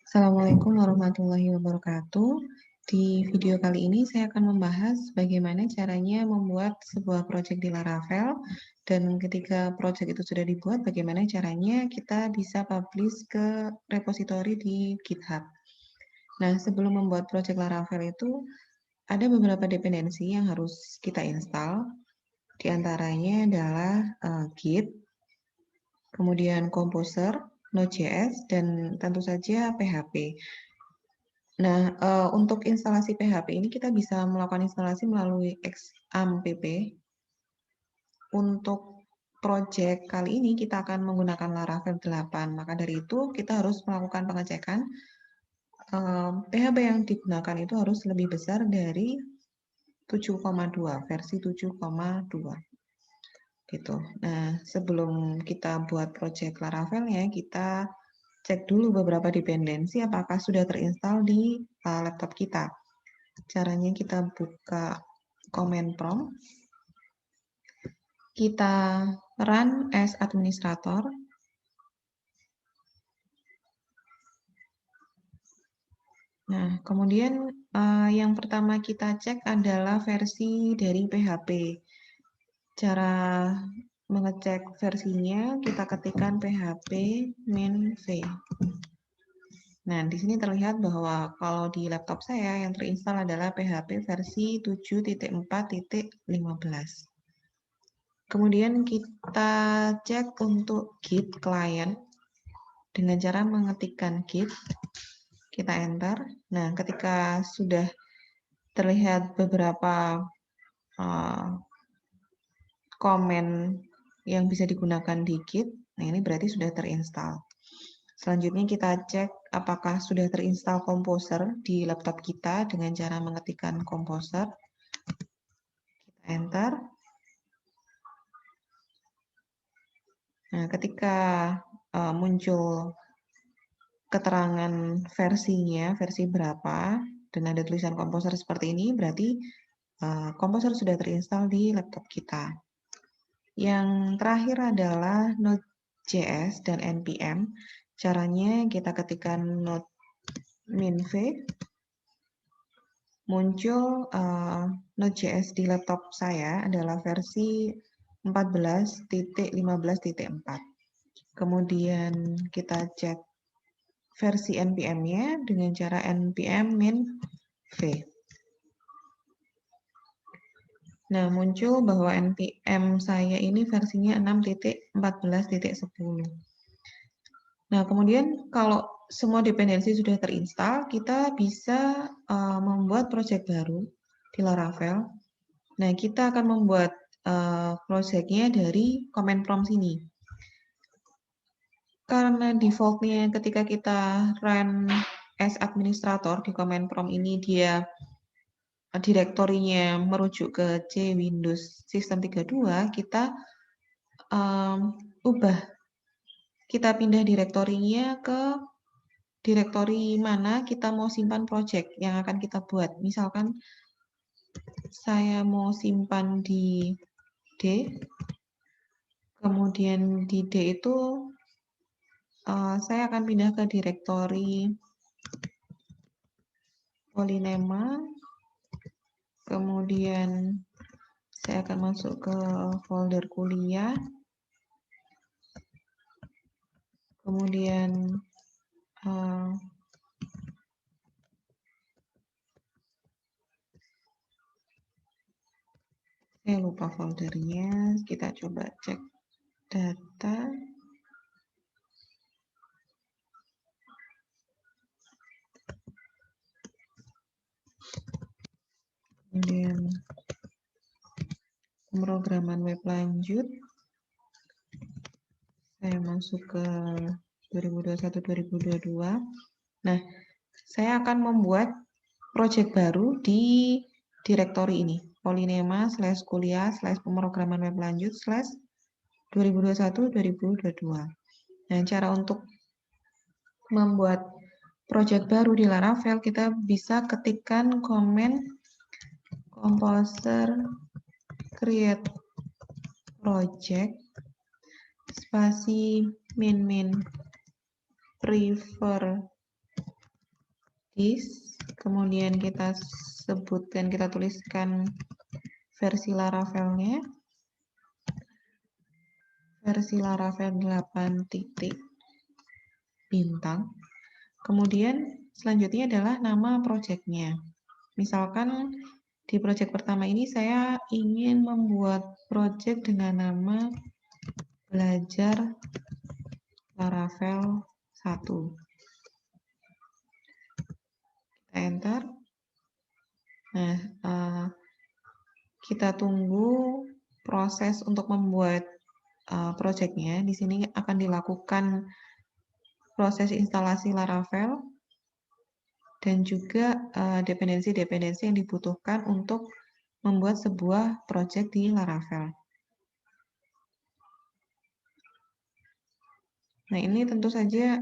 Assalamualaikum warahmatullahi wabarakatuh. Di video kali ini saya akan membahas bagaimana caranya membuat sebuah proyek di Laravel dan ketika proyek itu sudah dibuat, bagaimana caranya kita bisa publish ke repositori di GitHub. Nah, sebelum membuat proyek Laravel itu ada beberapa dependensi yang harus kita install. Di antaranya adalah Git, kemudian Composer, Node.js, dan tentu saja PHP. Nah, untuk instalasi PHP ini kita bisa melakukan instalasi melalui XAMPP. Untuk project kali ini kita akan menggunakan Laravel 8. Maka dari itu kita harus melakukan pengecekan PHP yang digunakan itu harus lebih besar dari 7,2, versi 7,2. Gitu. Nah, sebelum kita buat project Laravelnya, kita cek dulu beberapa dependensi apakah sudah terinstal di laptop kita. Caranya kita buka command prompt, kita run as administrator. Nah, kemudian yang pertama kita cek adalah versi dari PHP. Cara mengecek versinya, kita ketikkan php min-v. Nah, di sini terlihat bahwa kalau di laptop saya yang terinstal adalah PHP versi 7.4.15. Kemudian kita cek untuk Git client dengan cara mengetikkan Git, kita enter. Nah, ketika sudah terlihat beberapa komen yang bisa digunakan di Git, nah ini berarti sudah terinstal. Selanjutnya kita cek apakah sudah terinstall Composer di laptop kita dengan cara mengetikkan Composer. Kita enter. Nah, ketika muncul keterangan versinya, versi berapa, dan ada tulisan Composer seperti ini, berarti Composer sudah terinstall di laptop kita. Yang terakhir adalah Node.js dan npm. Caranya kita ketikkan node min-v, muncul Node.js di laptop saya adalah versi 14.15.4. Kemudian kita cek versi npm-nya dengan cara npm min-v. Nah, muncul bahwa npm saya ini versinya 6.14.10. Nah, kemudian kalau semua dependensi sudah terinstall, kita bisa membuat project baru di Laravel. Nah, kita akan membuat project-nya dari command prompt sini. Karena default-nya ketika kita run as administrator di command prompt ini dia direktorinya merujuk ke C Windows System 32, kita ubah. Kita pindah direktorinya ke direktori mana kita mau simpan project yang akan kita buat. Misalkan saya mau simpan di D, kemudian di D itu saya akan pindah ke direktori Polynema, kemudian saya akan masuk ke folder kuliah, kemudian saya lupa foldernya, kita coba cek data. Kemudian pemrograman web lanjut, saya masuk ke 2021-2022. Nah, saya akan membuat project baru di direktori ini, Polynema /kuliah/pemrograman web lanjut /2021-2022. Nah, cara untuk membuat project baru di Laravel, kita bisa ketikkan command composer create project spasi min prefer is, kemudian kita sebutkan, kita tuliskan versi Laravelnya, versi Laravel 8 titik bintang. Kemudian selanjutnya adalah nama projectnya. Misalkan di project pertama ini saya ingin membuat project dengan nama belajar Laravel 1. Kita enter. Nah, kita tunggu proses untuk membuat projectnya. Di sini akan dilakukan proses instalasi Laravel dan juga dependensi-dependensi yang dibutuhkan untuk membuat sebuah project di Laravel. Nah, ini tentu saja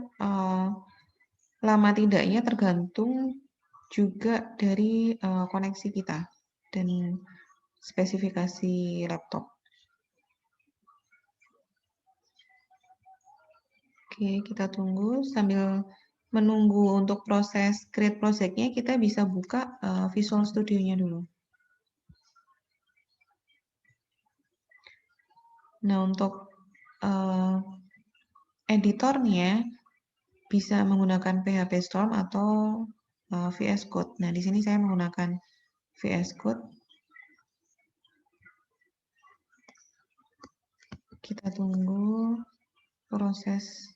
lama tidaknya tergantung juga dari koneksi kita dan spesifikasi laptop. Oke, kita tunggu. Sambil menunggu untuk proses create project-nya, kita bisa buka Visual Studio-nya dulu. Nah, untuk editornya bisa menggunakan PHP Storm atau VS Code. Nah, di sini saya menggunakan VS Code. Kita tunggu proses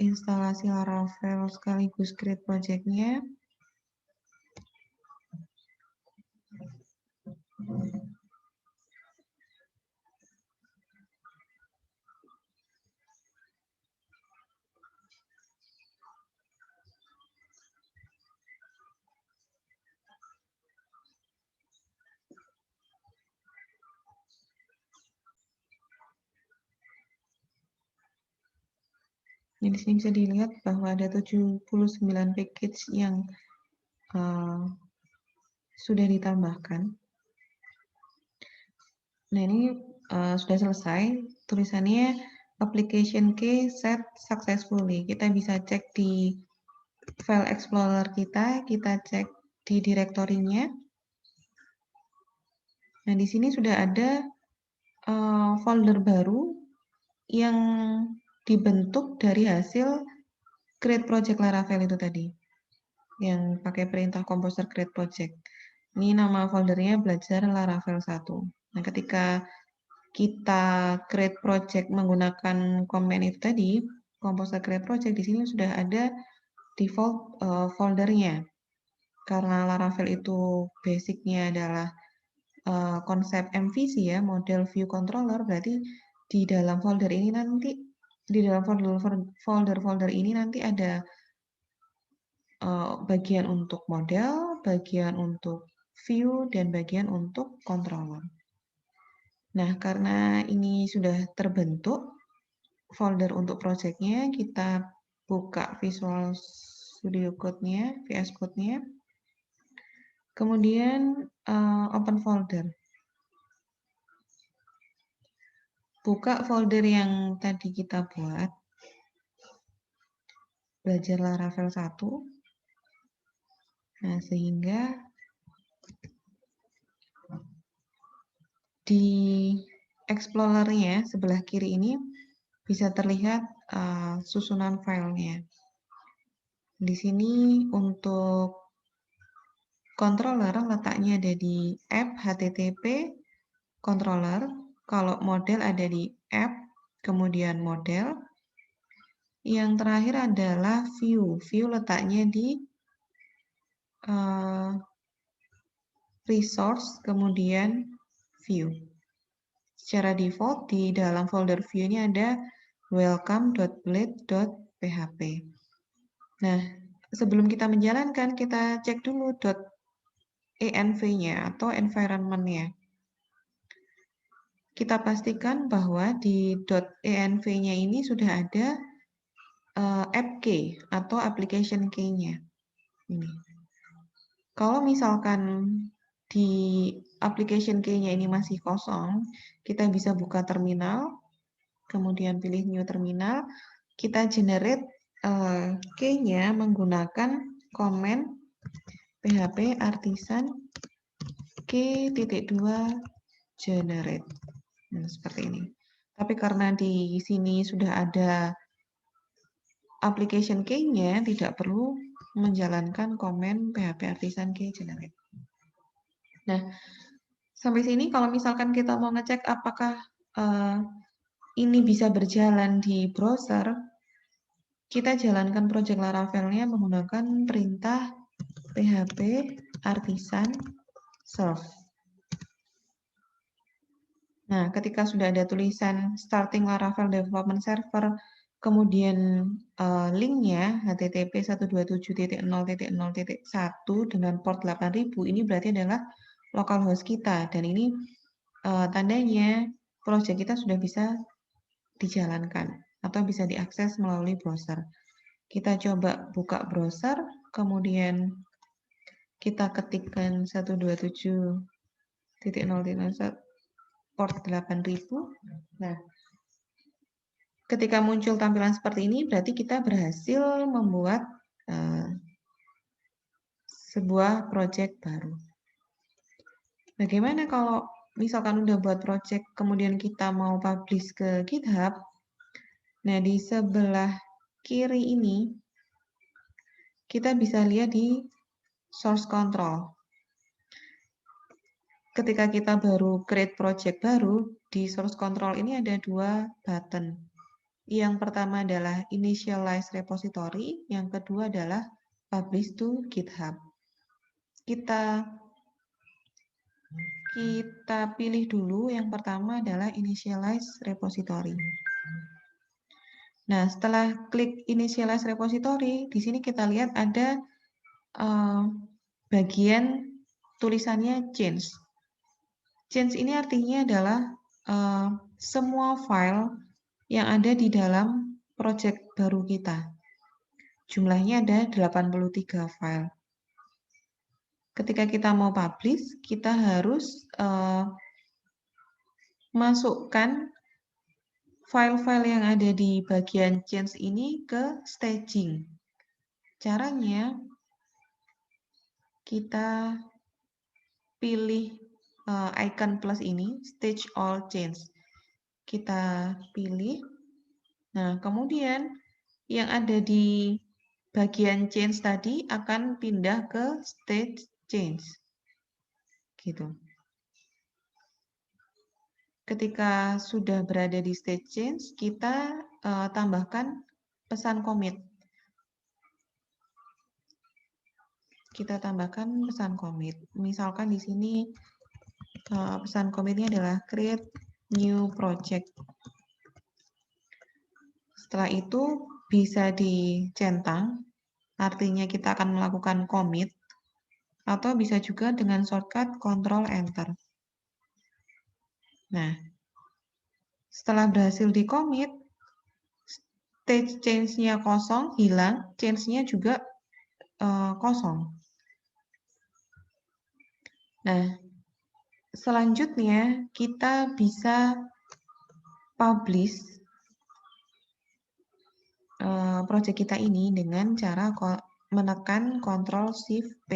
instalasi Laravel sekaligus create project-nya. Nah, di sini bisa dilihat bahwa ada 79 package yang sudah ditambahkan. Nah, ini sudah selesai. Tulisannya application key set successfully. Kita bisa cek di file explorer kita cek di direktorinya. Nah, di sini sudah ada folder baru yang dibentuk dari hasil create project Laravel itu tadi, yang pakai perintah composer create project. Ini nama foldernya belajar Laravel 1. Nah, ketika kita create project menggunakan command itu tadi, composer create project, di sini sudah ada default foldernya. Karena Laravel itu basicnya adalah konsep MVC ya, model view controller, berarti di dalam folder ini nanti, di dalam folder ini nanti ada bagian untuk model, bagian untuk view, dan bagian untuk controller. Nah, karena ini sudah terbentuk folder untuk project-nya, kita buka Visual Studio Code-nya, VS Code-nya, kemudian open folder. Buka folder yang tadi kita buat, belajar Laravel 1. Nah, sehingga di Explorer-nya sebelah kiri ini bisa terlihat susunan filenya. Di sini untuk controller letaknya ada di app http controller. Kalau model ada di app, kemudian model. Yang terakhir adalah view. View letaknya di resource, kemudian view. Secara default di dalam folder view ini ada welcome.blade.php. Nah, sebelum kita menjalankan, kita cek dulu .env-nya atau environment-nya. Kita pastikan bahwa di .env-nya ini sudah ada app key atau application key-nya. Ini. Kalau misalkan di application key-nya ini masih kosong, kita bisa buka terminal, kemudian pilih new terminal, kita generate key-nya menggunakan komen PHP artisan K.2 generate. Nah, seperti ini. Tapi karena di sini sudah ada application key-nya, tidak perlu menjalankan komen PHP artisan key generate. Nah, sampai sini kalau misalkan kita mau ngecek apakah ini bisa berjalan di browser, kita jalankan project Laravel-nya menggunakan perintah PHP artisan serve. Nah, ketika sudah ada tulisan starting Laravel development server, kemudian linknya http://127.0.0.1 dengan port 8000, ini berarti adalah localhost kita, dan ini tandanya project kita sudah bisa dijalankan atau bisa diakses melalui browser. Kita coba buka browser, kemudian kita ketikkan 127.0.1 port 8000. Nah, ketika muncul tampilan seperti ini, berarti kita berhasil membuat sebuah project baru. Bagaimana kalau misalkan udah buat project, kemudian kita mau publish ke GitHub? Nah, di sebelah kiri ini, kita bisa lihat di source control. Ketika kita baru create project baru, di source control ini ada dua button. Yang pertama adalah initialize repository, yang kedua adalah publish to GitHub. Kita pilih dulu yang pertama adalah initialize repository. Nah, setelah klik initialize repository, di sini kita lihat ada bagian tulisannya change. Change ini artinya adalah semua file yang ada di dalam project baru kita. Jumlahnya ada 83 file. Ketika kita mau publish, kita harus masukkan file-file yang ada di bagian change ini ke staging. Caranya, kita pilih icon plus ini, stage all change. Kita pilih. Nah, kemudian yang ada di bagian change tadi akan pindah ke stage change. Gitu. Ketika sudah berada di stage change, kita tambahkan pesan commit. Kita tambahkan pesan commit. Misalkan di sini pesan commitnya adalah create new project. Setelah itu bisa dicentang, artinya kita akan melakukan commit, atau bisa juga dengan shortcut Ctrl Enter. Nah, setelah berhasil di commit, stage change-nya kosong, hilang, change-nya juga kosong. Nah, selanjutnya kita bisa publish project kita ini dengan cara menekan Ctrl+Shift+P.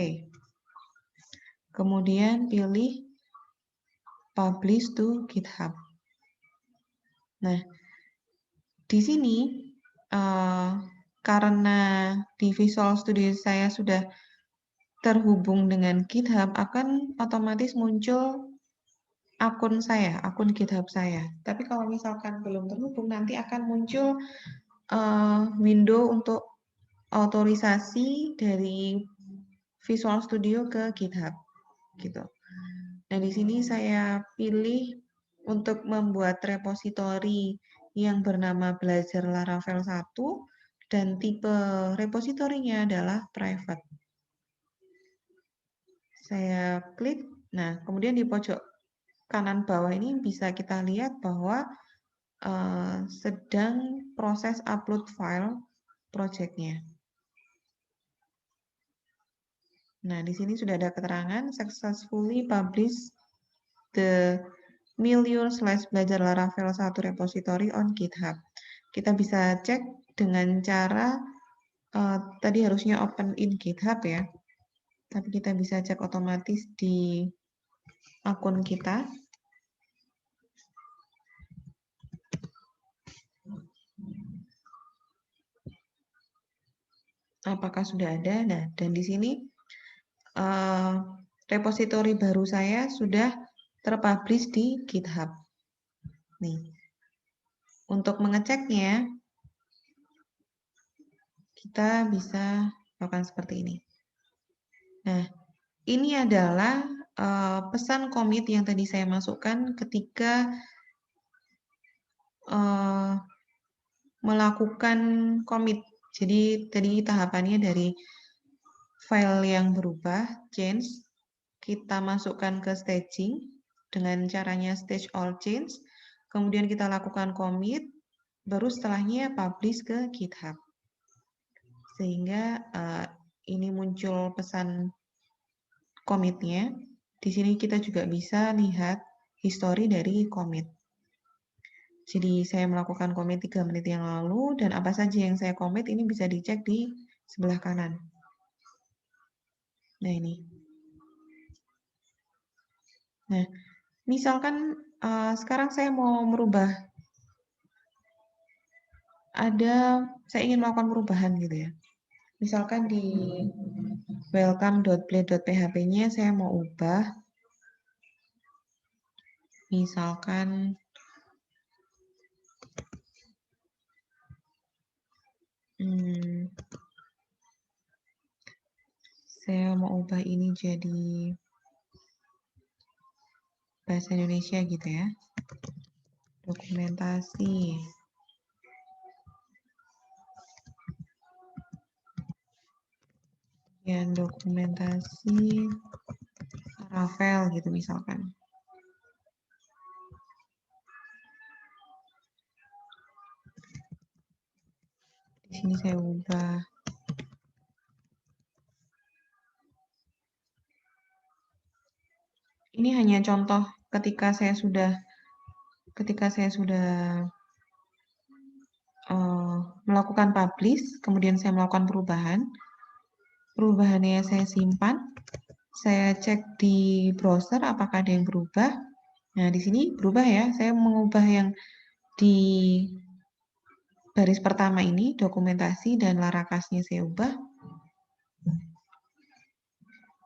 Kemudian pilih publish to GitHub. Nah, di sini karena di Visual Studio saya sudah terhubung dengan GitHub, akan otomatis muncul akun saya, akun GitHub saya. Tapi kalau misalkan belum terhubung, nanti akan muncul window untuk otorisasi dari Visual Studio ke GitHub, gitu. Nah, di sini saya pilih untuk membuat repositori yang bernama belajar Laravel 1 dan tipe repositorinya adalah private. Saya klik, nah kemudian di pojok kanan bawah ini bisa kita lihat bahwa sedang proses upload file project-nya. Nah, di sini sudah ada keterangan successfully publish the milieu/belajar Laravel 1 repository on GitHub. Kita bisa cek dengan cara tadi harusnya open in GitHub ya, tapi kita bisa cek otomatis di akun kita. Apakah sudah ada? Nah, dan di sini repositori baru saya sudah terpublish di GitHub. Nih, untuk mengeceknya, kita bisa lakukan seperti ini. Nah, ini adalah pesan commit yang tadi saya masukkan ketika melakukan commit. Jadi tadi tahapannya dari file yang berubah, change, kita masukkan ke staging dengan caranya stage all change, kemudian kita lakukan commit, baru setelahnya publish ke GitHub. Sehingga ini muncul pesan commit-nya. Di sini kita juga bisa lihat history dari commit. Jadi saya melakukan commit 3 menit yang lalu, dan apa saja yang saya commit ini bisa dicek di sebelah kanan. Nah ini. Nah, misalkan sekarang saya mau merubah, saya ingin melakukan perubahan gitu ya. Misalkan di welcome.play.php-nya saya mau ubah, misalkan saya mau ubah ini jadi bahasa Indonesia gitu ya. Dokumentasi. Yang dokumentasi Laravel gitu misalkan. Di sini saya ubah. Ini hanya contoh ketika saya sudah melakukan publish, kemudian saya melakukan perubahan. Perubahannya saya simpan, saya cek di browser apakah ada yang berubah. Nah, di sini berubah ya, saya mengubah yang di baris pertama ini, dokumentasi dan larakasnya saya ubah.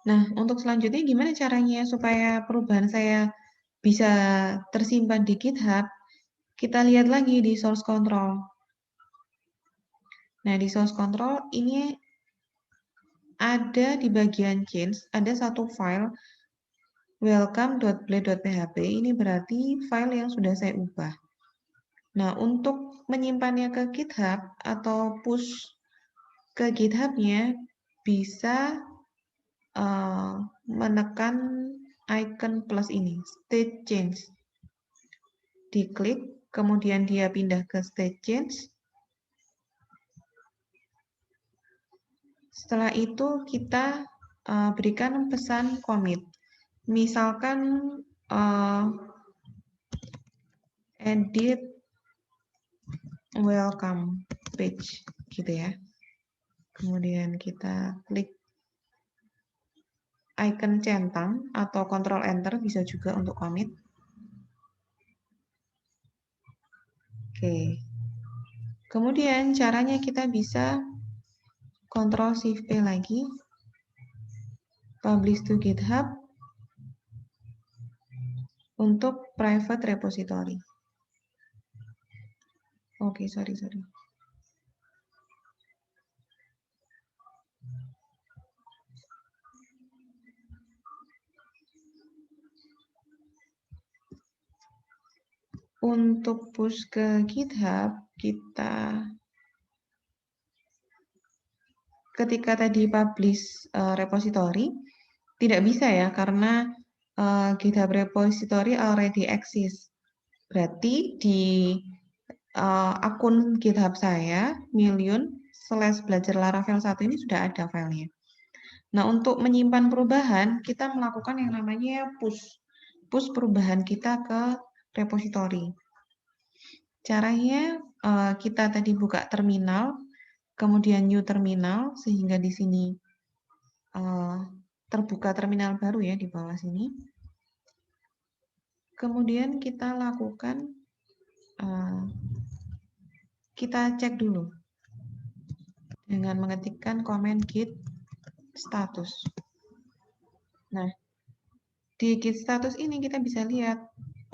Nah, untuk selanjutnya gimana caranya supaya perubahan saya bisa tersimpan di GitHub? Kita lihat lagi di source control. Nah, di source control ini ada di bagian change, ada satu file welcome.play.php, ini berarti file yang sudah saya ubah. Nah, untuk menyimpannya ke GitHub atau push ke GitHub-nya, bisa menekan icon plus ini, state change. Diklik, kemudian dia pindah ke state change. Setelah itu kita berikan pesan commit. Misalkan edit welcome page gitu ya. Kemudian kita klik icon centang atau Ctrl Enter bisa juga untuk commit. Oke. Kemudian caranya kita bisa Ctrl Shift P lagi, publish to GitHub untuk private repository. Oke, sorry. Untuk push ke GitHub, kita ketika tadi publish repository, tidak bisa ya, karena GitHub repository already exist. Berarti di akun GitHub saya, million/belajar Laravel 1 ini sudah ada filenya. Nah, untuk menyimpan perubahan, kita melakukan yang namanya push perubahan kita ke repository. Caranya kita tadi buka terminal, kemudian new terminal, sehingga di sini terbuka terminal baru ya di bawah sini. Kemudian kita lakukan, kita cek dulu dengan mengetikkan komen git status. Nah, di git status ini kita bisa lihat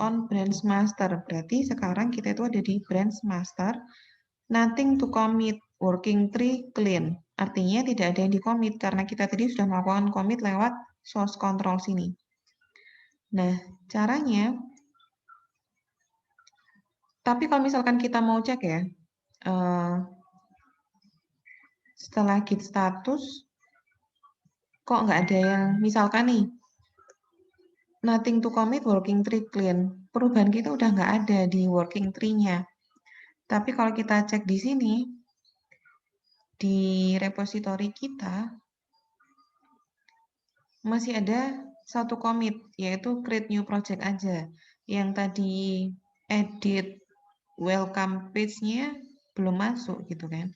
on branch master, berarti sekarang kita itu ada di branch master, nothing to commit, working tree clean. Artinya tidak ada yang di commit karena kita tadi sudah melakukan commit lewat source control sini. Nah, caranya, tapi kalau misalkan kita mau cek ya, setelah git status, kok nggak ada yang, misalkan nih, nothing to commit, working tree clean. Perubahan kita udah nggak ada di working tree-nya. Tapi kalau kita cek di sini, di repository kita, masih ada satu commit, yaitu create new project aja. Yang tadi edit welcome page-nya belum masuk gitu kan.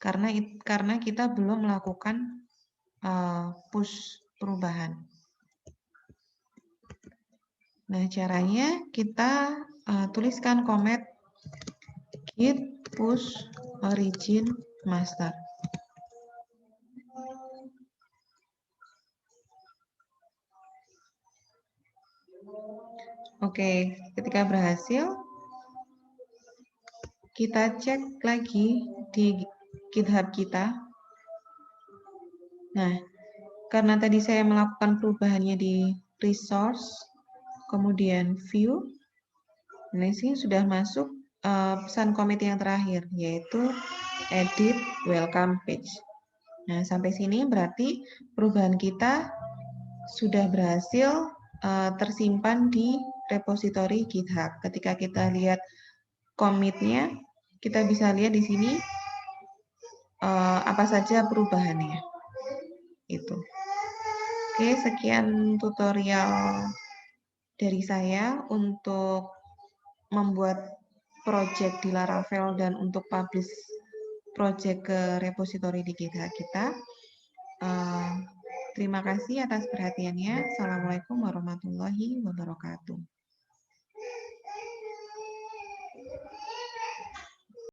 Karena kita belum melakukan push perubahan. Nah, caranya kita tuliskan comment git push origin master. Oke, ketika berhasil, kita cek lagi di GitHub kita. Nah, karena tadi saya melakukan perubahannya di resource, kemudian view, nah ini sudah masuk pesan commit yang terakhir, yaitu edit welcome page. Nah, sampai sini berarti perubahan kita sudah berhasil tersimpan di repository GitHub. Ketika kita lihat commit-nya, kita bisa lihat di sini apa saja perubahannya. Itu. Oke, sekian tutorial dari saya untuk membuat project di Laravel dan untuk publish project ke repository di GitHub kita. Terima kasih atas perhatiannya. Assalamualaikum warahmatullahi wabarakatuh.